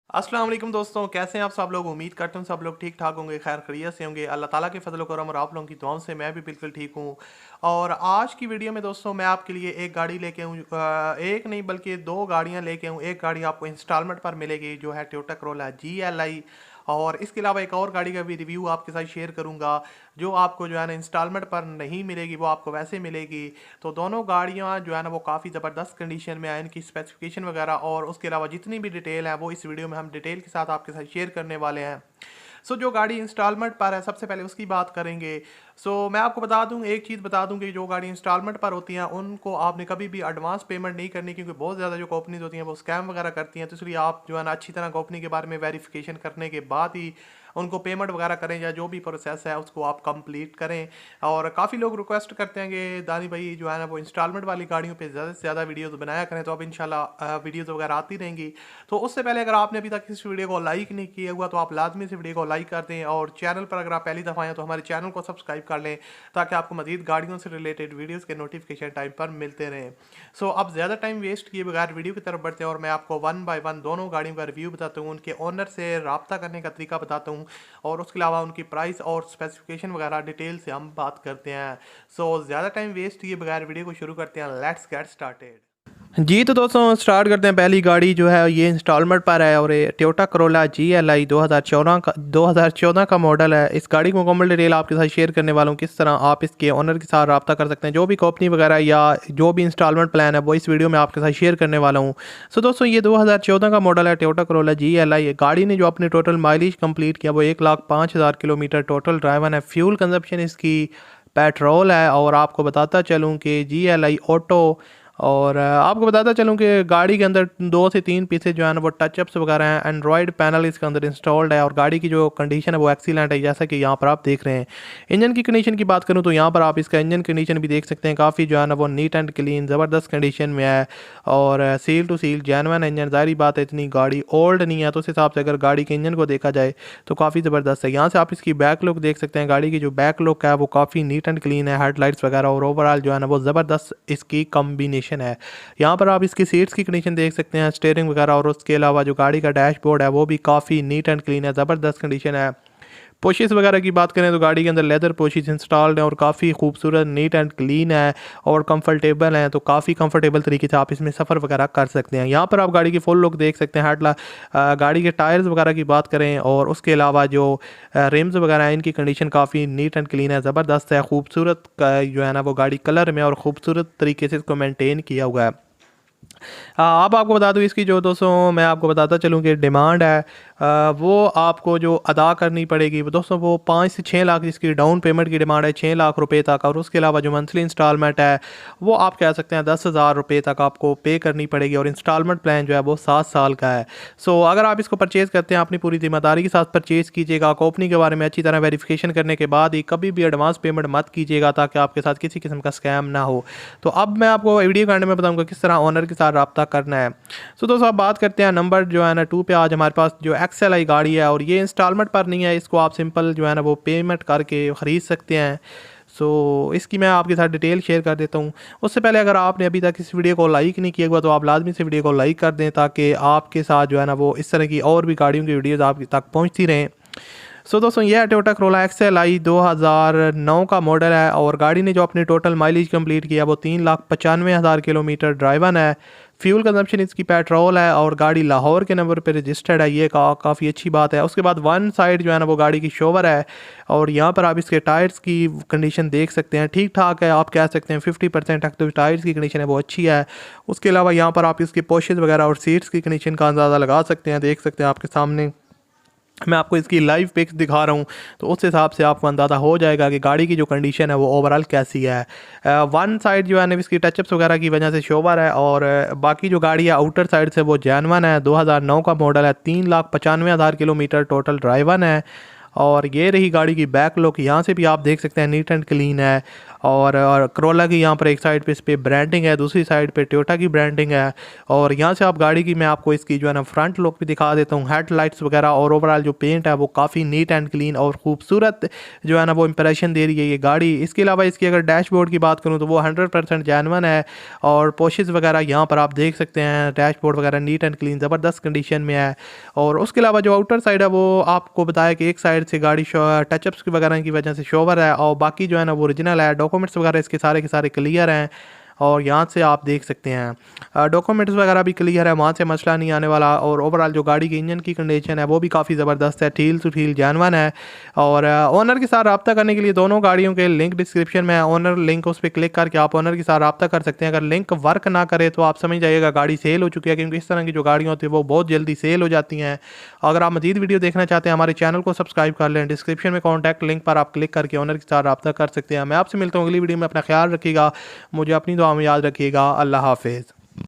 अस्सलाम वालेकुम दोस्तों, कैसे हैं आप सब लोग। उम्मीद करता हूँ सब लोग ठीक ठाक होंगे, खैर खैरियत से होंगे। अल्लाह ताला के फजल करम और आप लोगों की दुआओं से मैं भी बिल्कुल ठीक हूँ। और आज की वीडियो में दोस्तों मैं आपके लिए एक गाड़ी लेके हूँ, एक नहीं बल्कि दो गाड़ियाँ लेके हूँ। एक गाड़ी आपको इंस्टॉलमेंट पर मिलेगी जो है टोयोटा करोला GLI, और इसके अलावा एक और गाड़ी का भी रिव्यू आपके साथ शेयर करूँगा जो आपको जो है ना इंस्टॉलमेंट पर नहीं मिलेगी, वो आपको वैसे मिलेगी। तो दोनों गाड़ियाँ जो है ना वो काफ़ी ज़बरदस्त कंडीशन में है, इनकी स्पेसिफिकेशन वगैरह और उसके अलावा जितनी भी डिटेल है वो इस वीडियो में हम डिटेल के साथ आपके साथ शेयर करने वाले हैं। जो गाड़ी इंस्टॉलमेंट पर है सबसे पहले उसकी बात करेंगे। मैं आपको बता दूं, एक चीज़ बता दूं कि जो गाड़ी इंस्टॉलमेंट पर होती हैं उनको आपने कभी भी एडवांस पेमेंट नहीं करनी, क्योंकि बहुत ज़्यादा जो कंपनीज होती हैं वो स्कैम वगैरह करती हैं। तो इसलिए आप जो है ना अच्छी तरह कंपनी के बारे में वेरिफिकेशन करने के बाद ही उनको पेमेंट वगैरह करें, या जो भी प्रोसेस है उसको आप कंप्लीट करें। और काफ़ी लोग रिक्वेस्ट करते हैं कि दानी भाई जो है ना वो इंस्टॉलमेंट वाली गाड़ियों पे ज़्यादा से ज़्यादा वीडियोस बनाया करें, तो अब इंशाल्लाह वीडियोस वगैरह आती रहेंगी। तो उससे पहले अगर आपने अभी तक इस वीडियो को लाइक नहीं किया हुआ तो आप लाजमी से वीडियो को लाइक कर दें, और चैनल पर अगर आप पहली दफ़ा आएँ तो हमारे चैनल को सब्सक्राइब कर लें ताकि आपको मज़ीद गाड़ियों से रिलेटेड वीडियोज़ के नोटिफिकेशन टाइम पर मिलते रहें। अब ज़्यादा टाइम वेस्ट किए बगैर वीडियो की तरफ बढ़ते हैं और मैं आपको वन बाय वन दोनों गाड़ियों का रिव्यू बताता हूँ, उनके ओनर से रब्ता करने का तरीका बताता हूँ, और उसके अलावा उनकी प्राइस और स्पेसिफिकेशन वगैरह डिटेल से हम बात करते हैं। ज़्यादा टाइम वेस्ट किए बगैर वीडियो को शुरू करते हैं। Let's get started. जी तो दोस्तों स्टार्ट करते हैं। पहली गाड़ी जो है ये इंस्टॉलमेंट पर है और ये टोयोटा करोला GLI 2014 का मॉडल है। इस गाड़ी को मुकम्मल डिटेल आपके साथ शेयर करने वाला हूँ, किस तरह आप इसके ओनर के साथ रब्ता कर सकते हैं, जो भी कंपनी वगैरह या जो भी इंस्टॉलमेंट प्लान है वो इस वीडियो में आपके साथ शेयर करने वाला हूँ। दोस्तों ये 2014 का मॉडल है टोयोटा करोला GLI। गाड़ी ने जो अपने टोटल माइलेज कंप्लीट किया वो 1,05,000 किलोमीटर टोटल ड्राइवन है। फ्यूल कंजप्शन इसकी पेट्रोल है। और आपको बताता चलूँ कि GLI ऑटो, और आपको बताता चलूँ कि गाड़ी के अंदर 2 से 3 पीसेज जो है ना वो टचअप्स वगैरह हैं। एंड्रॉयड पैनल इसके अंदर इंस्टॉल्ड है और गाड़ी की जो कंडीशन है वो एक्सीलेंट है, जैसा कि यहाँ पर आप देख रहे हैं। इंजन की कंडीशन की बात करूँ तो यहाँ पर आप इसका इंजन कंडीशन भी देख सकते हैं, काफ़ी जो है ना वो नीट एंड क्लीन ज़बरदस्त कंडीशन में है। और seal to seal genuine engine, ज़ाहिर बात है इतनी गाड़ी ओल्ड नहीं है, तो उस हिसाब से अगर गाड़ी के इंजन को देखा जाए तो काफ़ी ज़बरदस्त है। यहाँ से आप इसकी बैक लुक देख सकते हैं। गाड़ी की जो बैक लुक है वो काफ़ी नीट एंड क्लीन है, हेडलाइट्स वगैरह और ओवरऑल जो है ना वो ज़बरदस्त इसकी कम्बिनेशन है। यहाँ पर आप इसकी सीट्स की कंडीशन देख सकते हैं, स्टीयरिंग वगैरह, और उसके अलावा जो गाड़ी का डैशबोर्ड है वो भी काफ़ी नीट एंड क्लीन है, ज़बरदस्त कंडीशन है। पोशिस वगैरह की बात करें तो गाड़ी के अंदर लेदर पोशिस इंस्टॉल्ड है और काफ़ी खूबसूरत नीट एंड क्लीन है और कंफर्टेबल है, तो काफ़ी कंफर्टेबल तरीके से आप इसमें सफ़र वगैरह कर सकते हैं। यहाँ पर आप गाड़ी की फुल लुक देख सकते हैं। गाड़ी के टायर्स वगैरह की बात करें और उसके अलावा जो रिम्स वगैरह हैं इनकी कंडीशन काफ़ी नीट एंड क्लीन है, ज़बरदस्त है। खूबसूरत जो है ना वो गाड़ी कलर में और ख़ूबसूरत तरीके से इसको मेनटेन किया हुआ है। अब आपको बता दूँ इसकी जो दोस्तों मैं आपको बताता चलूँ कि डिमांड है वो आपको जो अदा करनी पड़ेगी वो दोस्तों वो 5 से 6 लाख इसकी डाउन पेमेंट की डिमांड है, 6 लाख रुपए तक। और उसके अलावा जो मंथली इंस्टॉलमेंट है वो आप कह सकते हैं 10,000 रुपये तक आपको पे करनी पड़ेगी, और इंस्टॉलमेंट प्लान जो है वो 7 साल का है। अगर आप इसको परचेज़ करते हैं अपनी पूरी ज़िम्मेदारी के साथ परचेज़ कीजिएगा, कंपनी के बारे में अच्छी तरह वेरिफिकेशन करने के बाद ही कभी भी एडवांस पेमेंट मत कीजिएगा ताकि आपके साथ किसी किस्म का स्कैम ना हो। तो अब मैं आपको वीडियो करने में बताऊँगा किस तरह ओनर के साथ रब्ता करना है। दोस्तों आप बात करते हैं नंबर जो है ना 2 पे। आज हमारे पास जो XLI गाड़ी है और ये इंस्टॉलमेंट पर नहीं है, इसको आप सिंपल जो है ना वो पेमेंट करके ख़रीद सकते हैं। इसकी मैं आपके साथ डिटेल शेयर कर देता हूँ। उससे पहले अगर आपने अभी तक इस वीडियो को लाइक नहीं किया हुआ तो आप लाजमी से वीडियो को लाइक कर दें ताकि आपके साथ जो है ना वो इस तरह की और भी गाड़ियों की वीडियोज़ आप तक पहुँचती रहें। दोस्तों ये है टोयोटा करोला XLI 2009 का मॉडल है और गाड़ी ने जो अपनी टोटल माइलेज कंप्लीट किया वो 3,95,000 किलोमीटर ड्राइवन है। फ्यूल कंजप्शन इसकी पेट्रोल है और गाड़ी लाहौर के नंबर पे रजिस्टर्ड है, ये काफ़ी अच्छी बात है। उसके बाद वन साइड जो है ना वो गाड़ी की शोवर है, और यहाँ पर आप इसके टायर्स की कंडीशन देख सकते हैं, ठीक ठाक है, आप कह सकते हैं 50% तक तो टायर्स की कंडीशन है वो अच्छी है। उसके अलावा यहाँ पर आप इसकी पोशेस वगैरह और सीट्स की कंडीशन का अंदाज़ा लगा सकते हैं, देख सकते हैं आपके सामने मैं आपको इसकी लाइव पिक्स दिखा रहा हूँ, तो उस हिसाब से आपको अंदाज़ा हो जाएगा कि गाड़ी की जो कंडीशन है वो ओवरऑल कैसी है। वन साइड जो है ना इसकी टचअप्स वगैरह की वजह से शोवर है, और बाकी जो गाड़ी है आउटर साइड से वो जेन्युइन है। 2009 का मॉडल है, 3,95,000 किलोमीटर टोटल ड्राइवन है। और ये रही गाड़ी की बैक लुक, यहाँ से भी आप देख सकते हैं नीट एंड क्लीन है। और Corolla की यहाँ पर एक साइड पे इस पर ब्रांडिंग है, दूसरी साइड पे टोयोटा की ब्रांडिंग है। और यहाँ से आप गाड़ी की मैं आपको इसकी जो है ना फ्रंट लुक भी दिखा देता हूँ, हेडलाइट्स वगैरह और ओवरऑल जो पेंट है वो काफ़ी नीट एंड क्लीन और खूबसूरत जो है ना वो इंप्रेशन दे रही है ये गाड़ी। इसके अलावा इसकी अगर डैशबोर्ड की बात करूँ तो वो 100% जेन्युइन है। और पोशेस वगैरह यहाँ पर आप देख सकते हैं, डैशबोर्ड वगैरह नीट एंड क्लीन ज़बरदस्त कंडीशन में है। और उसके अलावा जो आउटर साइड है वो आपको बताया कि एक साइड से गाड़ी टचअप्स की वगैरह की वजह से शोवर है, और बाकी जो है ना वो ओरिजिनल है। डॉक्यूमेंट्स वगैरह इसके सारे के सारे क्लियर हैं। और यहाँ से आप देख सकते हैं डॉक्यूमेंट्स वगैरह भी क्लियर है, वहाँ से मसला नहीं आने वाला। और ओवरऑल जो गाड़ी की इंजन की कंडीशन है वो भी काफ़ी ज़बरदस्त है, ठील टू ठील जेन्युइन है। और ओनर के साथ रब्ता करने के लिए दोनों गाड़ियों के लिंक डिस्क्रिप्शन में है, ओनर लिंक उस पर क्लिक करके आप ओनर के साथ रब्ता कर सकते हैं। अगर लिंक वर्क ना करे तो आप समझ जाइएगा गाड़ी सेल हो चुकी है, क्योंकि इस तरह की जो गाड़ियाँ होती है वो बहुत जल्दी सेल हो जाती हैं। अगर आप मजीद वीडियो देखना चाहते हैं हमारे चैनल को सब्सक्राइब कर लें, डिस्क्रिप्शन में कॉन्टैक्ट लिंक पर आप क्लिक करके ओनर के साथ रब्ता कर सकते हैं। मैं आपसे मिलता हूँ अगली वीडियो में, अपना ख्याल रखिएगा, मुझे अपनी दुआ में याद रखिएगा। अल्लाह हाफिज़।